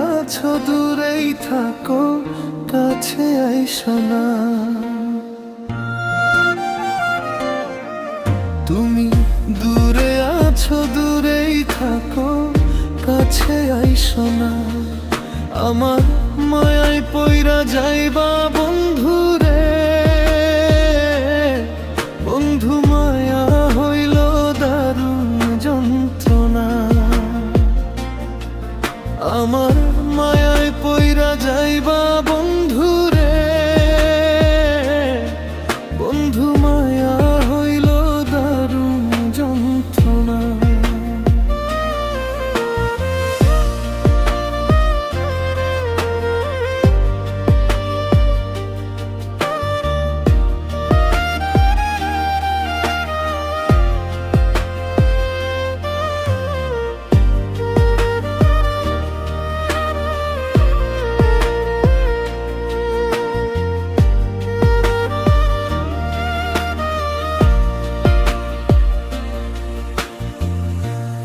আছো দূরেই থাকো, কাছে আইসো না। তুমি দূরে আছো দূরেই থাকো, কাছে আইসো না। আমার মায়ায় পইরা যাইবা বন্ধু রে, বন্ধু মায়া হইল দারুণ যন্ত্রণা। আমার মায়ায় পইরা যাইবা বন্ধু রে, বন্ধু মায়া হইল দারুণ যন্ত্রণা।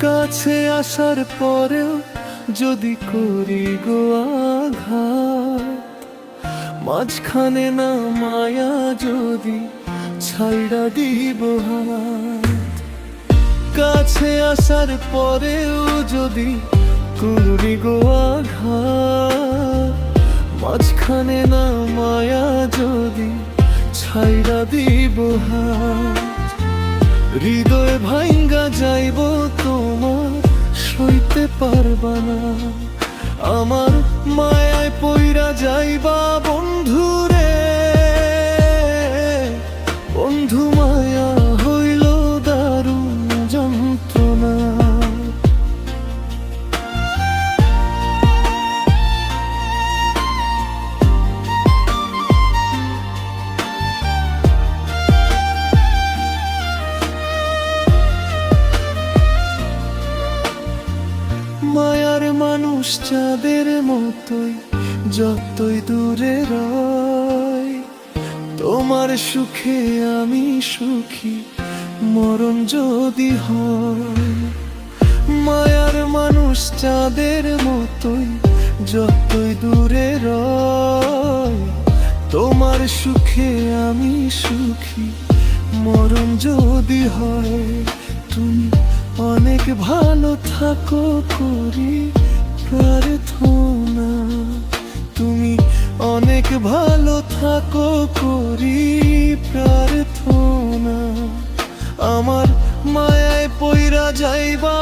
কাছে আসার পরেও যদি করি গো আঘাত, মাঝখানে না মায়া যদি ছাইড়া দিব হাত। কাছে আসার পরেও যদি করি গো আঘাত, মাঝখানে না মায়া যদি ছাইড়া দিব হাত। হৃদয় ভাঙ্গা যাইব তোমার, সইতে পারবা না। আমার মায়ায় পইরা যাইবা বন্ধু রে, বন্ধু মায়া হইল দারুণ যন্ত্রণা। মায়ার মানুষ চাঁদের মতোই যতই দূরে রয়, তোমার সুখে আমি সুখী মরণ যদি হয়। মায়ার মানুষ চাঁদের মতোই যতই দূরে রয়, তোমার সুখে আমি সুখী মরণ যদি হয়। তুমি অনেক ভালো থাকো করি প্রার্থনা, তুমি অনেক ভালো থাকো করি প্রার্থনা। আমার মায়ায় পইরা যাইবা